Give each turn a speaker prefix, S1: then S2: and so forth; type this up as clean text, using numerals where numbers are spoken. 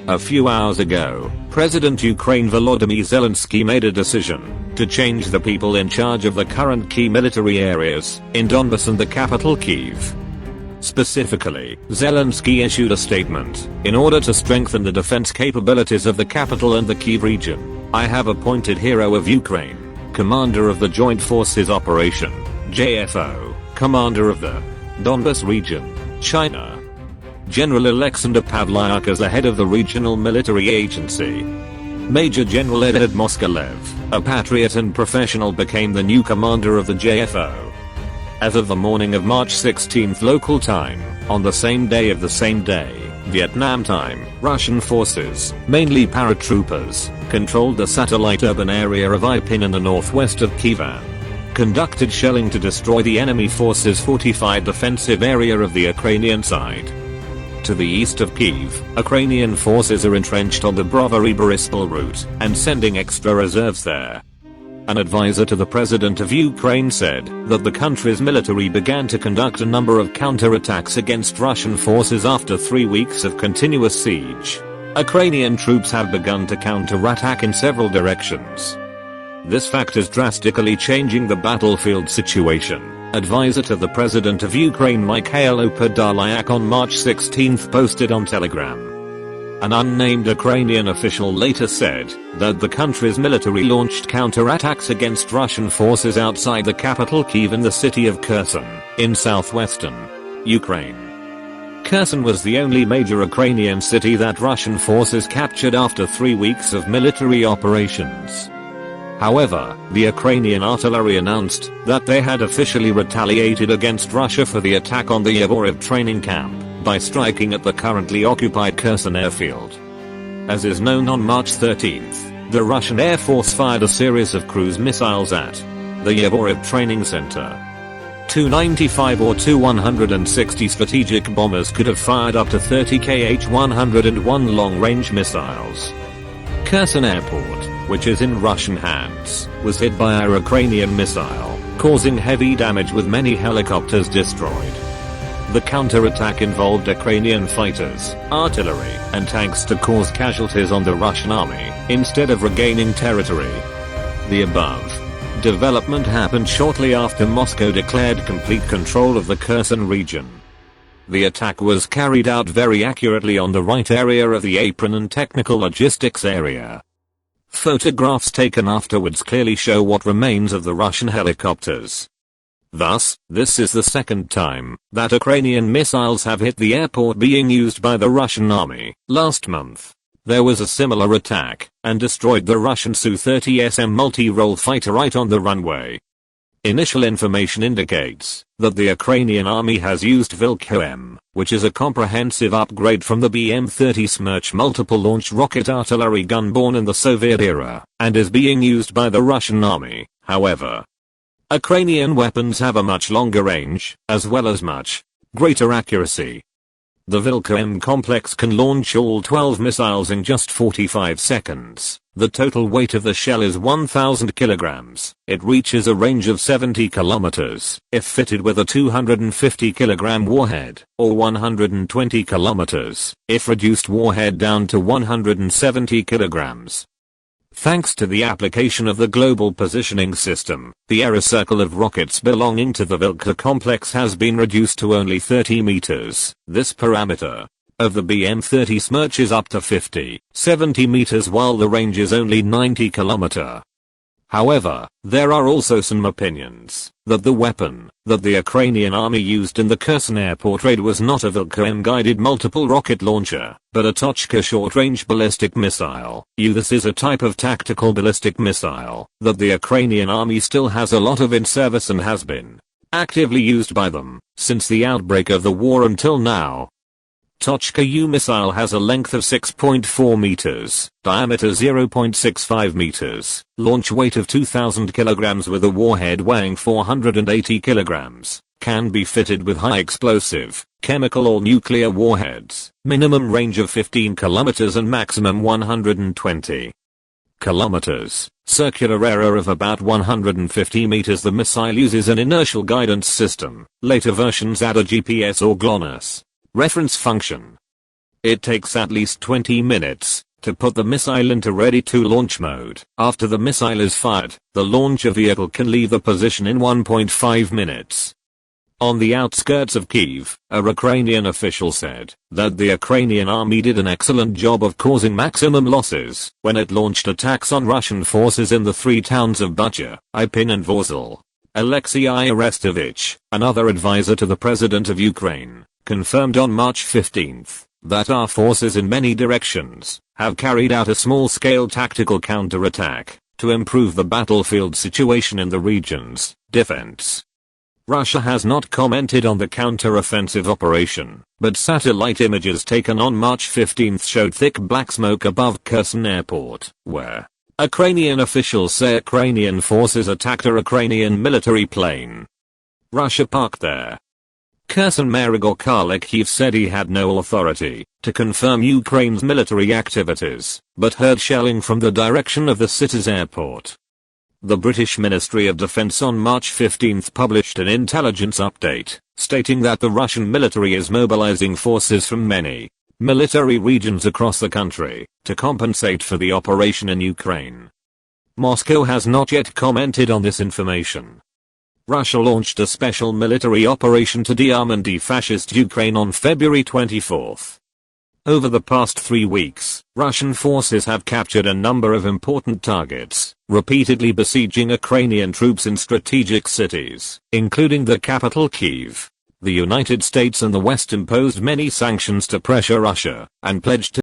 S1: A few hours ago, President Ukraine Volodymyr Zelensky made a decision to change the people in charge of the current key military areas in Donbass and the capital Kiev. Specifically, Zelensky issued a statement: "In order to strengthen the defense capabilities of the capital and the Kiev region, I have appointed Hero of Ukraine, Commander of the Joint Forces Operation, JFO, Commander of the Donbass region, China, General Oleksandr Pavlyuk as the head of the regional military agency. Major General Eduard Moskalev, a patriot and professional, became the new commander of the JFO. As of the morning of March 16 local time, on the same day, Vietnam time, Russian forces, mainly paratroopers, controlled the satellite urban area of Irpin in the northwest of Kiev, conducted shelling to destroy the enemy forces' fortified defensive area of the Ukrainian side. To the east of Kiev, Ukrainian forces are entrenched on the Brovary-Boryspil route and sending extra reserves there." An advisor to the president of Ukraine said that the country's military began to conduct a number of counterattacks against Russian forces after 3 weeks of continuous siege. Ukrainian troops have begun to counterattack in several directions. This fact is drastically changing the battlefield situation, advisor to the president of Ukraine Mikhailo Podolyak on March 16 posted on Telegram. An unnamed Ukrainian official later said that the country's military launched counterattacks against Russian forces outside the capital Kiev in the city of Kherson, in southwestern Ukraine. Kherson was the only major Ukrainian city that Russian forces captured after 3 weeks of military operations. However, the Ukrainian artillery announced that they had officially retaliated against Russia for the attack on the Yavoriv training camp by striking at the currently occupied Kherson airfield. As is known, on March 13, the Russian Air Force fired a series of cruise missiles at the Yavoriv training center. 295 or 160 strategic bombers could have fired up to 30 Kh-101 long-range missiles. Kherson Airport, which is in Russian hands, was hit by a Ukrainian missile, causing heavy damage with many helicopters destroyed. The counterattack involved Ukrainian fighters, artillery, and tanks to cause casualties on the Russian army, instead of regaining territory. The above development happened shortly after Moscow declared complete control of the Kherson region. The attack was carried out very accurately on the right area of the Irpin and technical logistics area. Photographs taken afterwards clearly show what remains of the Russian helicopters. Thus, this is the second time that Ukrainian missiles have hit the airport being used by the Russian army. Last month, there was a similar attack and destroyed the Russian Su-30SM multi-role fighter right on the runway. Initial information indicates that the Ukrainian army has used Vilk-M, which is a comprehensive upgrade from the BM-30 Smerch multiple-launch rocket artillery gun born in the Soviet era, and is being used by the Russian army. However, Ukrainian weapons have a much longer range, as well as much greater accuracy. The Vilk-M complex can launch all 12 missiles in just 45 seconds. The total weight of the shell is 1,000 kilograms. It reaches a range of 70 kilometers if fitted with a 250 kilogram warhead, or 120 kilometers if reduced warhead down to 170 kilograms. Thanks to the application of the Global Positioning System, the error circle of rockets belonging to the Vilk complex has been reduced to only 30 meters. This parameter of the BM-30 Smerch is up to 70 meters while the range is only 90 kilometer. However, there are also some opinions that the weapon that the Ukrainian army used in the Kherson Airport raid was not a Vilk-M guided multiple rocket launcher, but a Tochka short-range ballistic missile. This is a type of tactical ballistic missile that the Ukrainian army still has a lot of in service and has been actively used by them since the outbreak of the war until now. Tochka U missile has a length of 6.4 meters, diameter 0.65 meters, launch weight of 2,000 kilograms with a warhead weighing 480 kilograms, can be fitted with high explosive, chemical or nuclear warheads, minimum range of 15 kilometers and maximum 120 kilometers, circular area of about 150 meters. The missile uses an inertial guidance system. Later versions add a GPS or GLONASS reference function. It takes at least 20 minutes to put the missile into ready-to-launch mode. After the missile is fired, the launcher vehicle can leave the position in 1.5 minutes. On the outskirts of Kyiv, a Ukrainian official said that the Ukrainian army did an excellent job of causing maximum losses when it launched attacks on Russian forces in the three towns of Bucha, Irpin and Vozyl. Alexei Arestovich, another advisor to the President of Ukraine, confirmed on March 15 that our forces in many directions have carried out a small-scale tactical counterattack to improve the battlefield situation in the region's defense. Russia has not commented on the counter-offensive operation, but satellite images taken on March 15 showed thick black smoke above Kherson Airport, where Ukrainian officials say Ukrainian forces attacked a Ukrainian military plane. Russia parked there. Kherson Mayor Igor Kharkiv said he had no authority to confirm Ukraine's military activities, but heard shelling from the direction of the city's airport. The British Ministry of Defense on March 15 published an intelligence update, stating that the Russian military is mobilizing forces from many military regions across the country to compensate for the operation in Ukraine. Moscow has not yet commented on this information. Russia launched a special military operation to dearm and defascist Ukraine on February 24. Over the past 3 weeks, Russian forces have captured a number of important targets, repeatedly besieging Ukrainian troops in strategic cities, including the capital Kiev. The United States and the West imposed many sanctions to pressure Russia, and pledged to